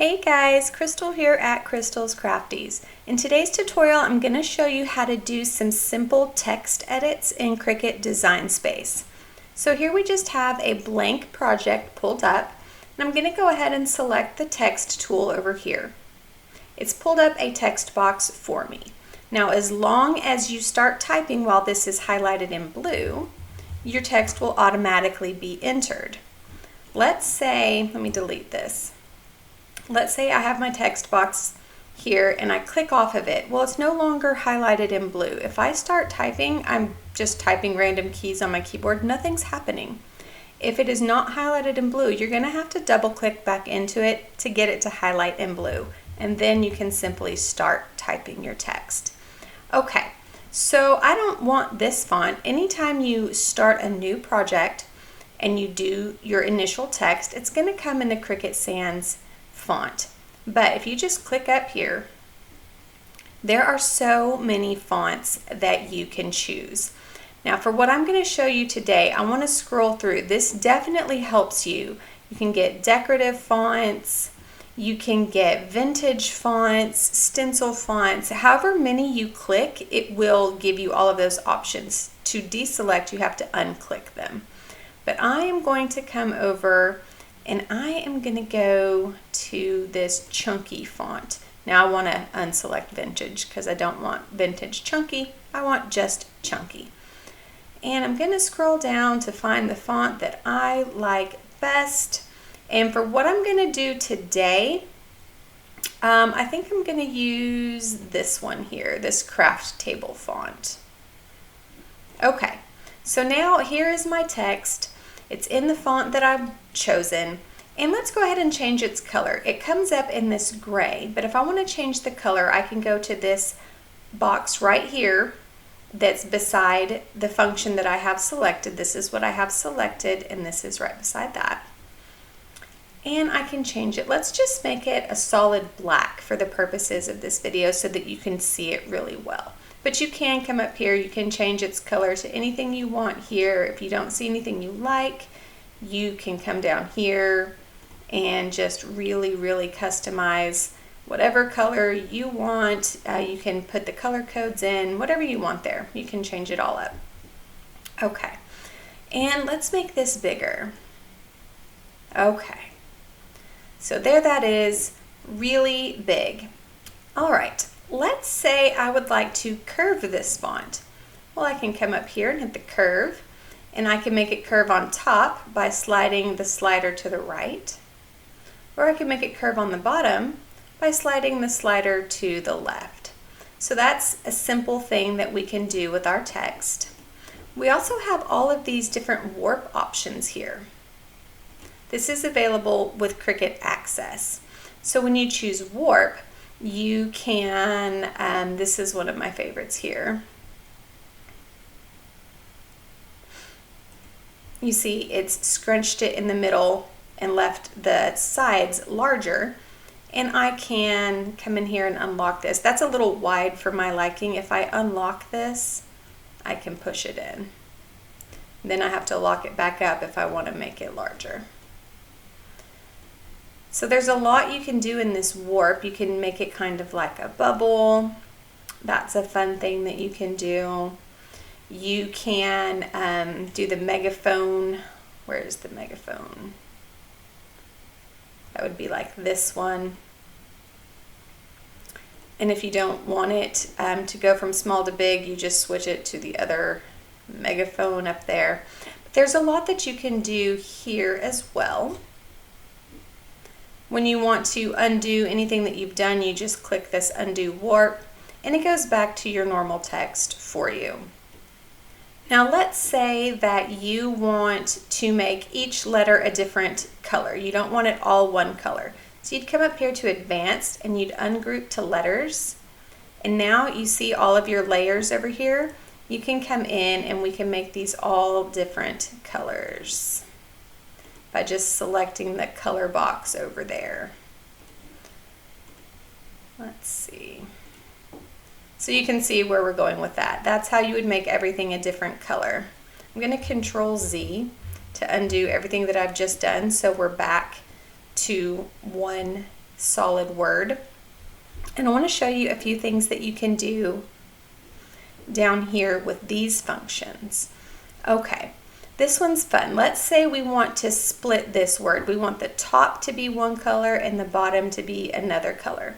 Hey guys, Crystal here at Crystal's Crafties. In today's tutorial, I'm going to show you how to do some simple text edits in Cricut Design Space. So here we just have a blank project pulled up, and I'm going to go ahead and select the text tool over here. It's pulled up a text box for me. Now, as long as you start typing while this is highlighted in blue, your text will automatically be entered. Let's say, let me delete this. Let's say I have my text box here and I click off of it. Well, it's no longer highlighted in blue. If I start typing, I'm just typing random keys on my keyboard, nothing's happening. If it is not highlighted in blue, you're going to have to double click back into it to get it to highlight in blue. And then you can simply start typing your text. Okay, so I don't want this font. Anytime you start a new project and you do your initial text, it's going to come in the Cricut Sans font. But if you just click up here, there are so many fonts that you can choose. Now for what I'm going to show you today, I want to scroll through. This definitely helps you. You can get decorative fonts, you can get vintage fonts, stencil fonts, however many you click, it will give you all of those options. To deselect, you have to unclick them. But I am going to come over and I am going to go to this chunky font. Now I want to unselect vintage because I don't want vintage chunky. I want just chunky. And I'm going to scroll down to find the font that I like best. And for what I'm going to do today, I think I'm going to use this one here, this craft table font. Okay, so now here is my text. It's in the font that I've chosen, and let's go ahead and change its color. It comes up in this gray, but if I want to change the color, I can go to this box right here that's beside the function that I have selected. This is what I have selected, and this is right beside that. And I can change it. Let's just make it a solid black for the purposes of this video so that you can see it really well. But you can come up here, you can change its color to anything you want here. If you don't see anything you like, you can come down here and just really customize whatever color you want. You can put the color codes in, whatever you want there. You can change it all up. Okay, and let's make this bigger. Okay, so there that is, really big. All right. Let's say I would like to curve this font. Well, I can come up here and hit the curve, and I can make it curve on top by sliding the slider to the right, or I can make it curve on the bottom by sliding the slider to the left. So that's a simple thing that we can do with our text. We also have all of these different warp options here. This is available with Cricut Access. So when you choose warp, you can, this is one of my favorites here. You see it's scrunched it in the middle and left the sides larger. And I can come in here and unlock this. That's a little wide for my liking. If I unlock this, I can push it in. Then I have to lock it back up if I want to make it larger. So there's a lot you can do in this warp. You can make it kind of like a bubble. That's a fun thing that you can do. You can do the megaphone. Where is the megaphone? That would be like this one. And if you don't want it to go from small to big, you just switch it to the other megaphone up there. But there's a lot that you can do here as well. When you want to undo anything that you've done, you just click this undo warp and it goes back to your normal text for you. Now let's say that you want to make each letter a different color. You don't want it all one color. So you'd come up here to advanced and you'd ungroup to letters. And now you see all of your layers over here. You can come in and we can make these all different colors by just selecting the color box over there. Let's see. So you can see where we're going with that. That's how you would make everything a different color. I'm going to Control Z to undo everything that I've just done so we're back to one solid word. And I want to show you a few things that you can do down here with these functions. Okay, this one's fun. Let's say we want to split this word. We want the top to be one color and the bottom to be another color.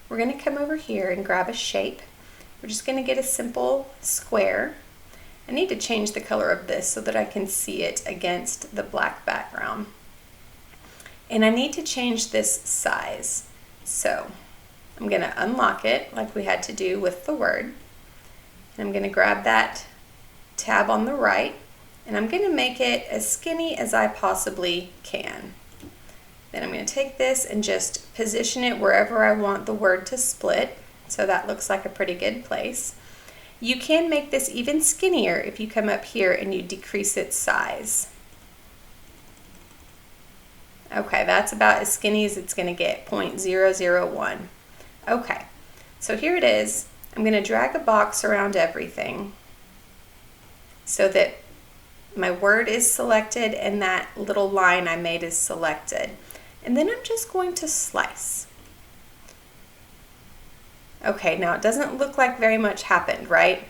We're going to come over here and grab a shape. We're just going to get a simple square. I need to change the color of this so that I can see it against the black background. And I need to change this size. So I'm going to unlock it like we had to do with the word. And I'm going to grab that tab on the right, and I'm going to make it as skinny as I possibly can. Then I'm going to take this and just position it wherever I want the word to split, so that looks like a pretty good place. You can make this even skinnier if you come up here and you decrease its size. Okay, that's about as skinny as it's going to get, 0.001. Okay, so here it is. I'm going to drag a box around everything so that my word is selected and that little line I made is selected. And then I'm just going to slice. Okay, now it doesn't look like very much happened, right?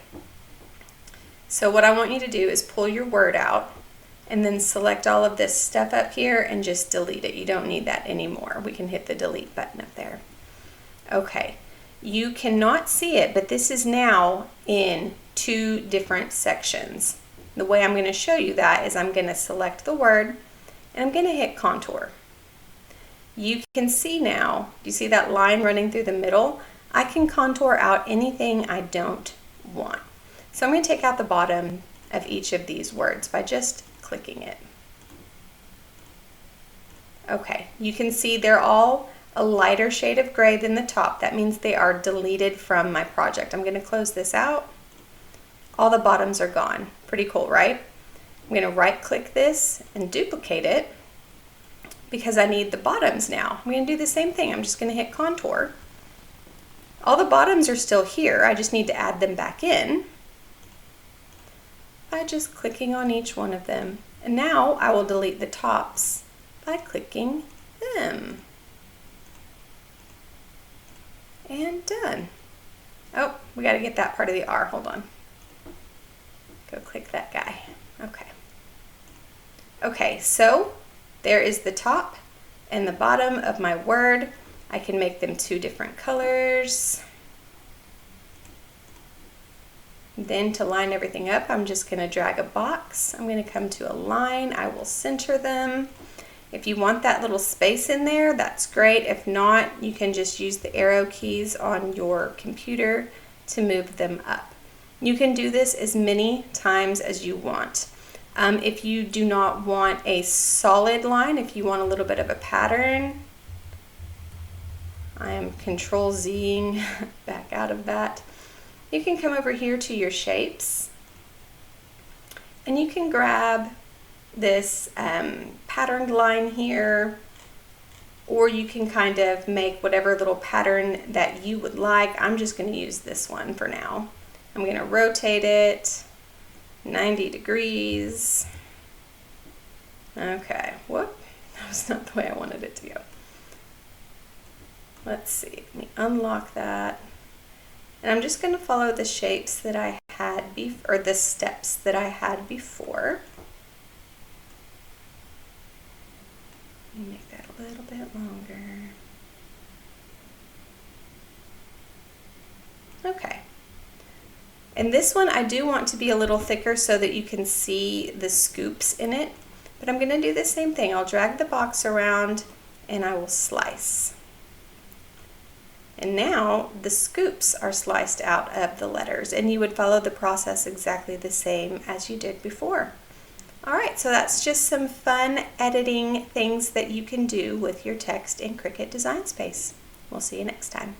So what I want you to do is pull your word out and then select all of this stuff up here and just delete it. You don't need that anymore. We can hit the delete button up there. Okay, you cannot see it, but this is now in two different sections. The way I'm going to show you that is I'm going to select the word and I'm going to hit contour. You can see now, you see that line running through the middle? I can contour out anything I don't want. So I'm going to take out the bottom of each of these words by just clicking it. Okay, you can see they're all a lighter shade of gray than the top. That means they are deleted from my project. I'm going to close this out. All the bottoms are gone. Pretty cool, right? I'm going to right click this and duplicate it because I need the bottoms now. I'm going to do the same thing. I'm just going to hit contour. All the bottoms are still here. I just need to add them back in by just clicking on each one of them. And now I will delete the tops by clicking them. And done. Oh, we got to get that part of the R. Hold on. Go click that guy. Okay. Okay, so there is the top and the bottom of my word. I can make them two different colors. Then to line everything up, I'm just going to drag a box. I'm going to come to a line. I will center them. If you want that little space in there, that's great. If not, you can just use the arrow keys on your computer to move them up. You can do this as many times as you want. If you do not want a solid line, if you want a little bit of a pattern, I am Control-Zing back out of that. You can come over here to your shapes and you can grab this patterned line here, or you can kind of make whatever little pattern that you would like. I'm just going to use this one for now. I'm going to rotate it 90 degrees. Okay, whoop, that was not the way I wanted it to go. Let's see, let me unlock that. And I'm just going to follow the shapes that I had or the steps that I had before. Make that a little bit longer. Okay. And this one I do want to be a little thicker so that you can see the scoops in it. But I'm going to do the same thing. I'll drag the box around and I will slice. And now the scoops are sliced out of the letters, and you would follow the process exactly the same as you did before. All right, so that's just some fun editing things that you can do with your text in Cricut Design Space. We'll see you next time.